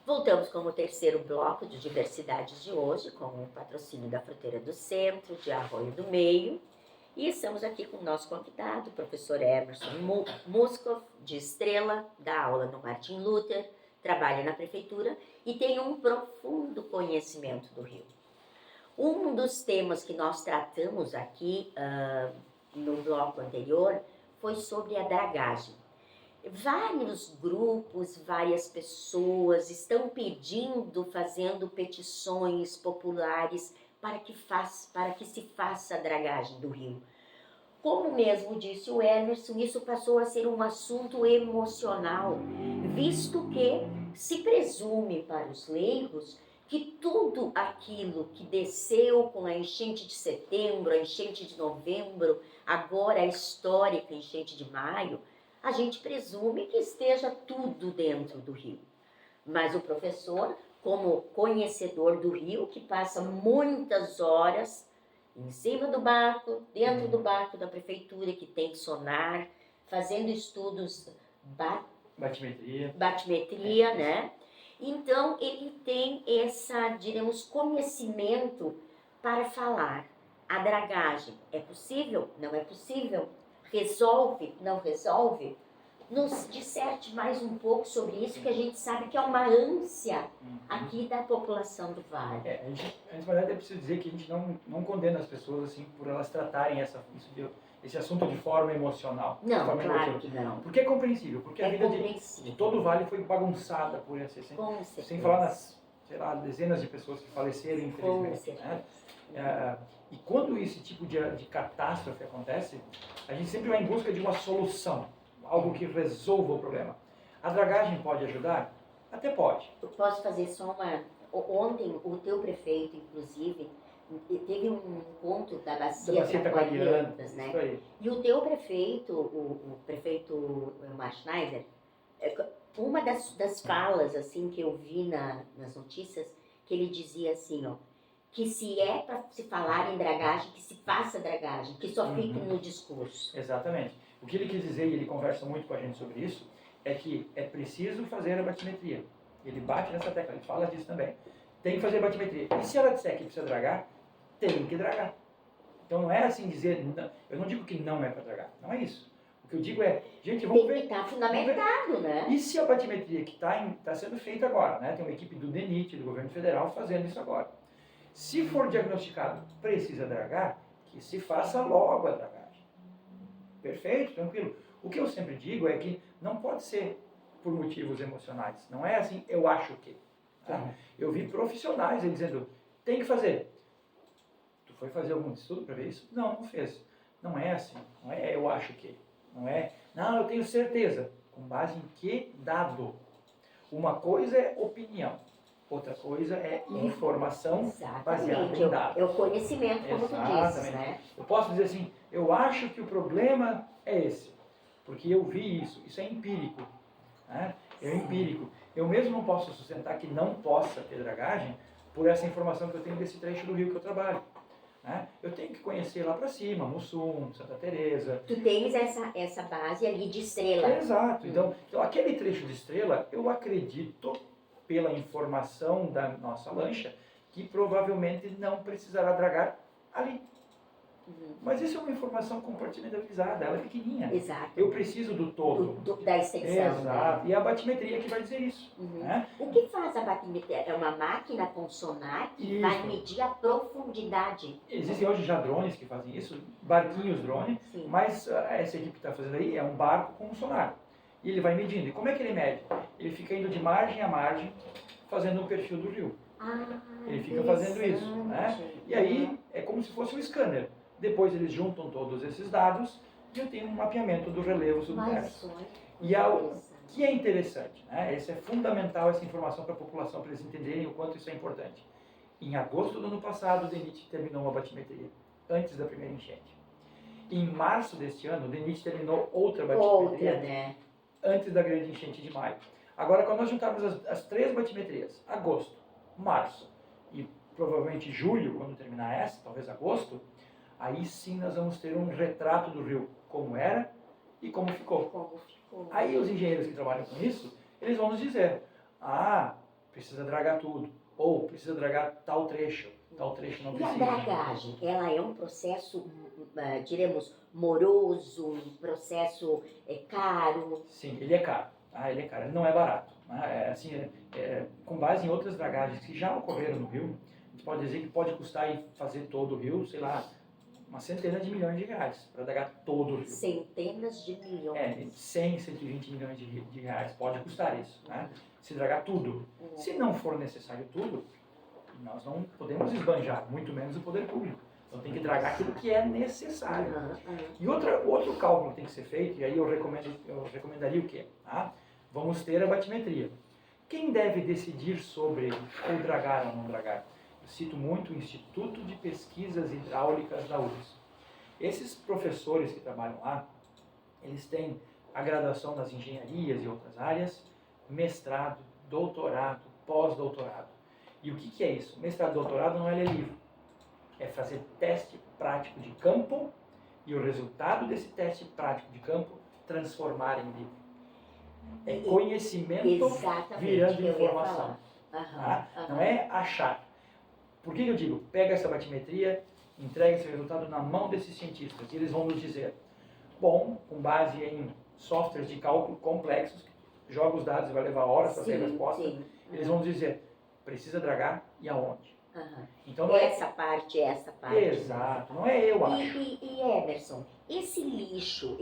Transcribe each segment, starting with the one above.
Voltamos com o terceiro bloco de diversidades de hoje, com o patrocínio da Fruteira do Centro, de Arroio do Meio. E estamos aqui com o nosso convidado, o professor Emerson Muskov, de Estrela, dá aula no Martin Luther, trabalha na prefeitura e tem um profundo conhecimento do rio. Um dos temas que nós tratamos aqui no bloco anterior foi sobre a dragagem. Vários grupos, várias pessoas estão pedindo, fazendo petições populares para que se faça a dragagem do rio. Como mesmo disse o Emerson, isso passou a ser um assunto emocional, visto que se presume para os leigos que tudo aquilo que desceu com a enchente de setembro, a enchente de novembro, agora a histórica enchente de maio, a gente presume que esteja tudo dentro do rio. Mas o professor, como conhecedor do rio, que passa muitas horas em cima do barco, dentro do barco da prefeitura, que tem sonar, fazendo estudos batimetria, né? Então, ele tem diremos, conhecimento para falar. A dragagem é possível? Não é possível? Resolve? Não resolve? Nos disserte mais um pouco sobre isso, que a gente sabe que é uma ânsia aqui da população do Vale. Antes de verdade, é preciso dizer que a gente não condena as pessoas assim por elas tratarem esse assunto de forma emocional. Não, forma claro emocional. que não. Porque é compreensível, porque a vida de todo o Vale foi bagunçada por esse, sem falar nas, dezenas de pessoas que faleceram, infelizmente. Né? E quando esse tipo de catástrofe acontece, a gente sempre vai em busca de uma solução, algo que resolva o problema. A dragagem pode ajudar? Até pode. Eu posso fazer só uma... Ontem, o teu prefeito, inclusive, teve um encontro da Bacia Taquarianas, né? Isso aí. E o teu prefeito, o prefeito Elmar Schneider, uma das falas assim, que eu vi nas notícias, que ele dizia assim, ó, que se é para se falar em dragagem, que se faça dragagem, que só fique no discurso. Exatamente. O que ele quis dizer, e ele conversa muito com a gente sobre isso, é que é preciso fazer a batimetria. Ele bate nessa tecla, ele fala disso também. Tem que fazer a batimetria. E se ela disser que precisa dragar, tem que dragar. Então não é assim dizer, eu não digo que não é para dragar, não é isso. O que eu digo é, gente, vamos ver... Tem que estar fundamentado, né? E se a batimetria que está sendo feita agora, né? Tem uma equipe do DENIT, do governo federal, fazendo isso agora. Se for diagnosticado precisa dragar, que se faça logo a dragagem. Perfeito, tranquilo. O que eu sempre digo é que não pode ser por motivos emocionais. Não é assim, eu acho que. Tá? Eu vi profissionais dizendo, tem que fazer. Tu foi fazer algum estudo para ver isso? Não fez. Não é assim. Não é eu acho que. Não é, não, eu tenho certeza. Com base em que dado? Uma coisa é opinião. Outra coisa é informação baseada em dados. É o conhecimento, como tu disse, né? Eu posso dizer assim, eu acho que o problema é esse, porque eu vi isso. Isso é empírico. Né? É empírico. Eu mesmo não posso sustentar que não possa ter dragagem por essa informação que eu tenho desse trecho do rio que eu trabalho. Né? Eu tenho que conhecer lá para cima, Mussum, Santa Teresa. Tu tens essa base ali de Estrela. Exato. Então, aquele trecho de Estrela, eu acredito, pela informação da nossa lancha, que provavelmente não precisará dragar ali. Mas isso é uma informação compartimentalizada, ela é pequenininha. Exato. Eu preciso do todo. Da extensão. Exato. Né? E a batimetria que vai dizer isso. Né? O que faz a batimetria? É uma máquina com sonar que vai medir a profundidade. Existem hoje já drones que fazem isso, barquinhos drone, mas essa equipe que está fazendo aí é um barco com um sonar. E ele vai medindo. E como é que ele mede? Ele fica indo de margem a margem, fazendo um perfil do rio. Ele fica fazendo isso. Né? E aí é como se fosse um scanner. Depois eles juntam todos esses dados e eu tenho um mapeamento do relevo submerso. E o que é interessante, né? Esse é fundamental, essa informação para a população, para eles entenderem o quanto isso é importante. Em agosto do ano passado, o DENIT terminou uma batimetria, antes da primeira enchente. Em março deste ano, o DENIT terminou outra batimetria, antes da grande enchente de maio. Agora, quando nós juntarmos as três batimetrias, agosto, março e provavelmente julho, quando terminar essa, talvez agosto, aí sim nós vamos ter um retrato do rio, como era e como ficou. Aí os engenheiros que trabalham com isso, eles vão nos dizer, precisa dragar tudo. Ou precisa dragar tal trecho não E precisa. a dragagem, ela é um processo, diremos, moroso, um processo caro? Sim, ele é caro. Ele é caro, ele não é barato. Assim, com base em outras dragagens que já ocorreram no rio, a gente pode dizer que pode custar aí fazer todo o rio, sei lá, uma centena de milhões de reais para dragar todo o rio. Centenas de milhões. 100, 120 milhões de reais pode custar isso, né? Se dragar tudo. Se não for necessário tudo, nós não podemos esbanjar, muito menos o poder público. Então tem que dragar aquilo que é necessário. E outro cálculo tem que ser feito, e aí eu recomendaria o quê? Vamos ter a batimetria. Quem deve decidir sobre ou dragar ou não dragar? Eu cito muito o Instituto de Pesquisas Hidráulicas da URGS. Esses professores que trabalham lá, eles têm a graduação nas engenharias e outras áreas, mestrado, doutorado, pós-doutorado. E o que é isso? Mestrado e doutorado não é ler livro. É fazer teste prático de campo e o resultado desse teste prático de campo transformar em livro. É conhecimento virando informação. Não é achar. Por que eu digo? Pega essa batimetria, entrega esse resultado na mão desses cientistas. E eles vão nos dizer, bom, com base em softwares de cálculo complexos, joga os dados e vai levar horas para ter a resposta. Eles vão nos dizer, precisa dragar e aonde. Então, essa parte. Exato, não é eu acho. E Emerson, esse lixo,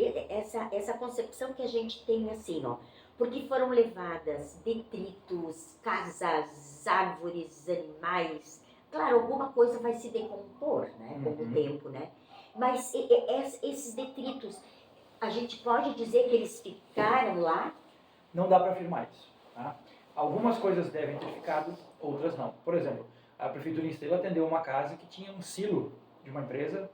essa concepção que a gente tem assim, ó, porque foram levadas detritos, casas, árvores, animais, claro, alguma coisa vai se decompor, né, com o tempo, né? Mas esses detritos, a gente pode dizer que eles ficaram lá? Não dá para afirmar isso. Tá? Algumas coisas devem ter ficado, outras não. Por exemplo, a Prefeitura em Estrela atendeu uma casa que tinha um silo de uma empresa,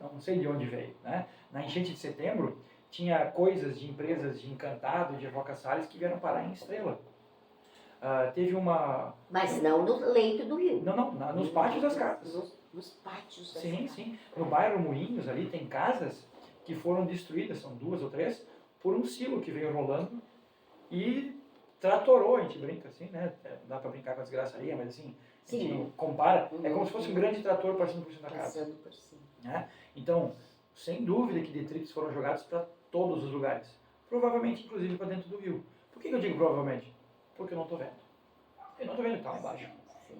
não sei de onde veio, né? Na enchente de setembro, tinha coisas de empresas de Encantado, de Roca Salles, que vieram parar em Estrela. Teve uma... Mas não no leito do rio. Não, nos pátios das casas. Nos pátios das casas. Sim. No bairro Moinhos, ali, tem casas que foram destruídas, são 2 ou 3, por um silo que veio rolando e tratorou, a gente brinca assim, né? Não dá para brincar com a desgraçaria, mas assim, a gente compara, é como se fosse um grande trator passando por cima da casa. Passando por cima. Né? Então, sem dúvida que detritos foram jogados para todos os lugares. Provavelmente, inclusive, para dentro do rio. Por que eu digo provavelmente? Porque eu não estou vendo. Eu não estou vendo que está lá embaixo.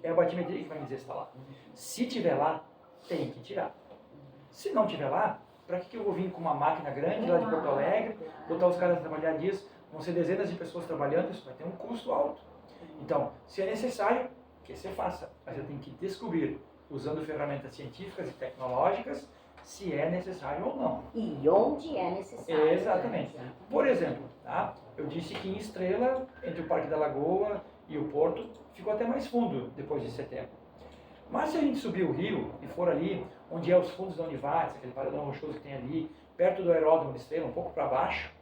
É a batimetria que vai me dizer se está lá. Se tiver lá, tem que tirar. Se não tiver lá, para que eu vou vir com uma máquina grande lá de Porto Alegre, botar os caras a trabalhar dias, vão ser dezenas de pessoas trabalhando, isso vai ter um custo alto. Então, se é necessário, que você faça. Mas eu tenho que descobrir, usando ferramentas científicas e tecnológicas, se é necessário ou não. E onde é necessário. Exatamente. Por exemplo, eu disse que em Estrela, entre o Parque da Lagoa e o Porto, ficou até mais fundo depois de setembro. Mas se a gente subir o rio e for ali, onde é os fundos da Univates, aquele paredão rochoso que tem ali, perto do aeródromo de Estrela, um pouco para baixo,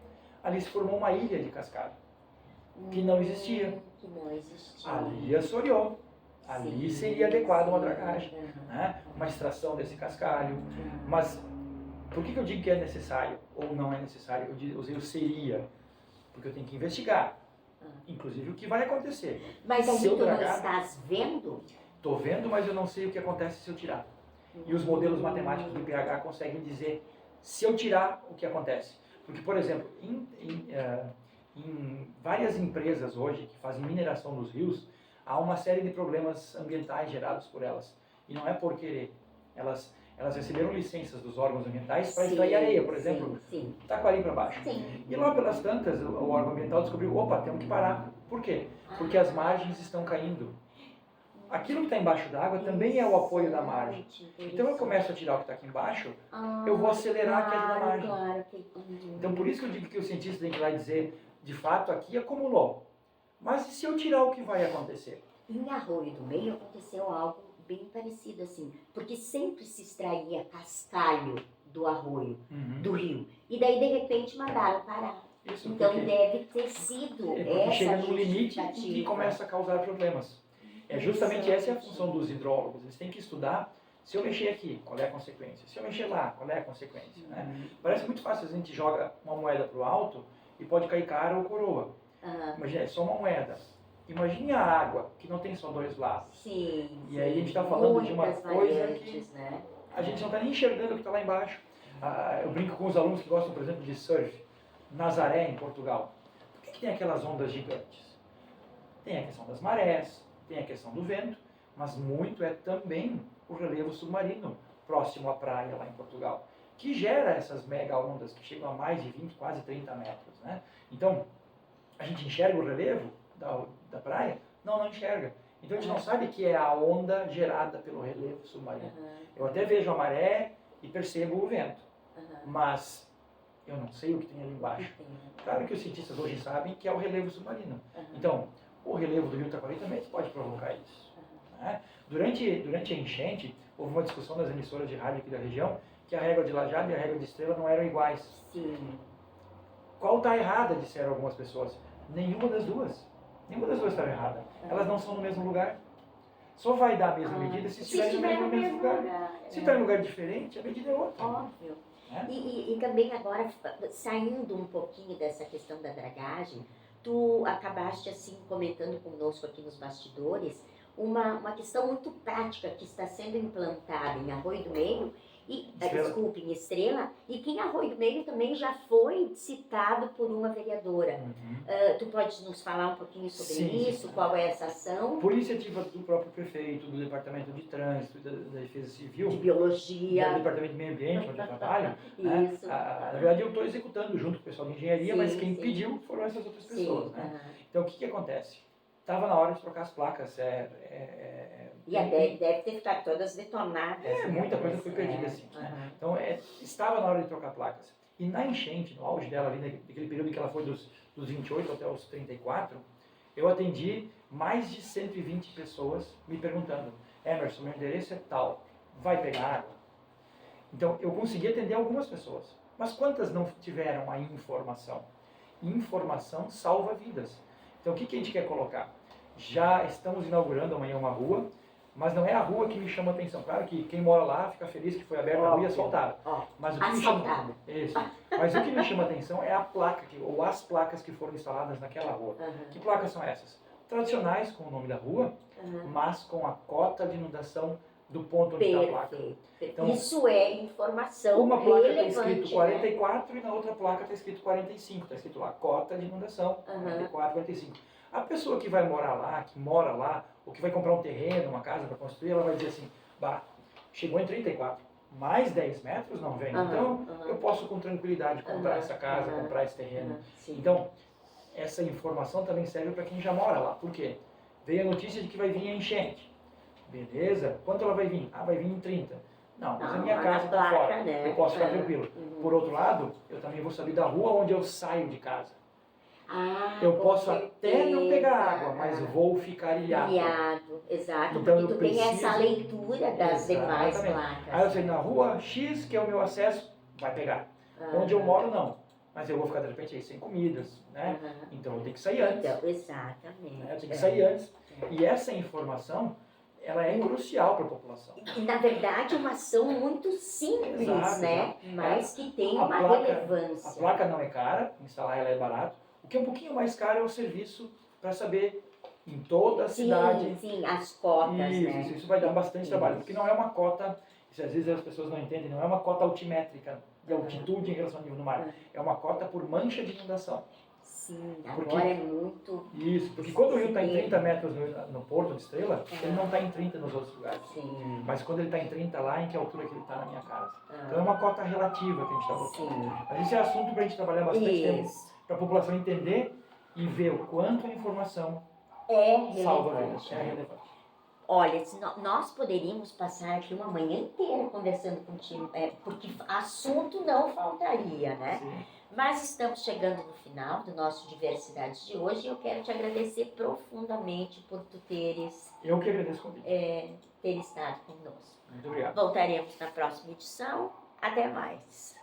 ali se formou uma ilha de cascalho, que não existia. Ali assoreou. Ali seria adequado uma dragagem, né? Uma extração desse cascalho. Mas por que eu digo que é necessário ou não é necessário? Eu usei o seria, porque eu tenho que investigar, inclusive o que vai acontecer. Mas aí tu não estás vendo? Estou vendo, mas eu não sei o que acontece se eu tirar. E os modelos matemáticos do IPH conseguem dizer se eu tirar o que acontece. Porque, por exemplo, em várias empresas hoje que fazem mineração nos rios, há uma série de problemas ambientais gerados por elas. E não é por querer. Elas receberam licenças dos órgãos ambientais para extrair areia, por exemplo. Taquari para baixo. E lá pelas tantas, o órgão ambiental descobriu, opa, temos que parar. Por quê? Porque as margens estão caindo. Aquilo que está embaixo d'água também é o apoio da margem. Então eu começo a tirar o que está aqui embaixo, eu vou acelerar a queda da margem. Então por isso que eu digo que o cientista tem que ir lá e dizer, de fato aqui acumulou. Mas e se eu tirar o que vai acontecer? Em Arroio do Meio aconteceu algo bem parecido assim, porque sempre se extraía cascalho do arroio, do rio. E daí de repente mandaram parar. Isso, então deve ter sido essa chega num limite e começa a causar problemas. Justamente essa é a função dos hidrólogos. Eles têm que estudar, se eu mexer aqui, qual é a consequência? Se eu mexer lá, qual é a consequência? Né? Parece muito fácil, a gente joga uma moeda para o alto e pode cair cara ou coroa. Imagina, é só uma moeda. imagine a água, que não tem só dois lados. Sim. E aí a gente está falando de uma muitas coisa variantes, que né? a gente não está nem enxergando o que está lá embaixo. Eu brinco com os alunos que gostam, por exemplo, de surf. Nazaré, em Portugal. Por que tem aquelas ondas gigantes? Tem a questão das marés, tem a questão do vento, mas muito é também o relevo submarino próximo à praia lá em Portugal, que gera essas mega ondas que chegam a mais de 20, quase 30 metros. Né? Então, a gente enxerga o relevo da praia? Não, não enxerga. Então a gente não sabe que é a onda gerada pelo relevo submarino. Eu até vejo a maré e percebo o vento, mas eu não sei o que tem ali embaixo. Claro que os cientistas hoje sabem que é o relevo submarino. Então, o relevo do rio Taquari também pode provocar isso. Né? Durante a enchente, houve uma discussão nas emissoras de rádio aqui da região que a régua de Lajado e a régua de Estrela não eram iguais. Sim. Qual está errada, disseram algumas pessoas? Nenhuma das duas. Nenhuma das duas está errada. Elas não são no mesmo lugar. Só vai dar a mesma medida se estiver no mesmo lugar. Se está em lugar diferente, a medida é outra. Óbvio. Né? E também agora, saindo um pouquinho dessa questão da dragagem, tu acabaste assim comentando conosco aqui nos bastidores uma questão muito prática que está sendo implantada em Arroio do Meio, desculpe, em Estrela, e que em Arroio do Meio também já foi citado por uma vereadora. Tu pode nos falar um pouquinho sobre isso? Sim. Qual é essa ação? Por iniciativa do próprio prefeito, do Departamento de Trânsito, da Defesa Civil, de Biologia, do Departamento de Meio Ambiente, onde eu trabalho. Isso. Na verdade, eu estou executando junto com o pessoal de engenharia, mas quem pediu foram essas outras pessoas. Né? Então, o que acontece? Estava na hora de trocar as placas. Deve ter ficado todas detonadas. Muita coisa foi perdida assim. Né? Então, estava na hora de trocar placas. E na enchente, no auge dela, ali naquele período em que ela foi dos 28 até os 34, eu atendi mais de 120 pessoas me perguntando: Emerson, meu endereço é tal, vai pegar água? Então, eu consegui atender algumas pessoas. Mas quantas não tiveram a informação? Informação salva vidas. Então, o que a gente quer colocar? Já estamos inaugurando amanhã uma rua, mas não é a rua que me chama a atenção. Claro que quem mora lá fica feliz que foi aberta a rua e asfaltada. Mas o que me chama a atenção é a placa, ou as placas que foram instaladas naquela rua. Que placas são essas? Tradicionais, com o nome da rua, mas com a cota de inundação do ponto onde está a placa. Então, isso é informação uma placa está relevante, escrito 44, né? E na outra placa está escrito 45. Está escrito lá, cota de inundação, 44, 45. A pessoa que vai morar lá, que mora lá, ou que vai comprar um terreno, uma casa para construir, ela vai dizer assim: bah, chegou em 34, mais 10 metros não vem. Então, eu posso com tranquilidade comprar essa casa, comprar esse terreno. Então, essa informação também serve para quem já mora lá. Por quê? Veio a notícia de que vai vir a enchente. Beleza? Quanto ela vai vir? Vai vir em 30. Não, mas a minha casa está fora. Né? Eu posso ficar tranquilo. Por outro lado, eu também vou saber da rua onde eu saio de casa. Eu posso até não pegar água, mas vou ficar ilhado. Exato, então, porque tu tem essa leitura das demais placas. Aí eu sei, na rua X, que é o meu acesso, vai pegar. Onde eu moro, não. Mas eu vou ficar, de repente, aí sem comidas, né? Então eu tenho que sair antes. Então, exatamente. Eu tenho que sair antes. E essa informação, ela é crucial para a população. E, na verdade, é uma ação muito simples, né? Mas que tem uma relevância. A placa não é cara, instalar ela é barato. O que é um pouquinho mais caro é o serviço para saber em toda a cidade. Sim, as cotas, né? Isso vai dar bastante trabalho, porque não é uma cota, às vezes as pessoas não entendem, não é uma cota altimétrica de altitude em relação ao nível do mar. É uma cota por mancha de inundação. Sim, agora é muito... Isso, porque quando o rio está em 30 metros no Porto de Estrela, ele não está em 30 nos outros lugares. Sim. Mas quando ele está em 30 lá, em que altura que ele está na minha casa. Então é uma cota relativa que a gente está botando. Mas esse é assunto para a gente trabalhar bastante tempo, para a população entender e ver o quanto a informação salva vidas. É relevante. Olha, nós poderíamos passar aqui uma manhã inteira conversando contigo, porque assunto não faltaria, né? Sim. Mas estamos chegando no final do nosso Diversidades de hoje e eu quero te agradecer profundamente por tu teres... Eu que agradeço o convite. Ter estado conosco. Muito obrigado. Voltaremos na próxima edição. Até mais.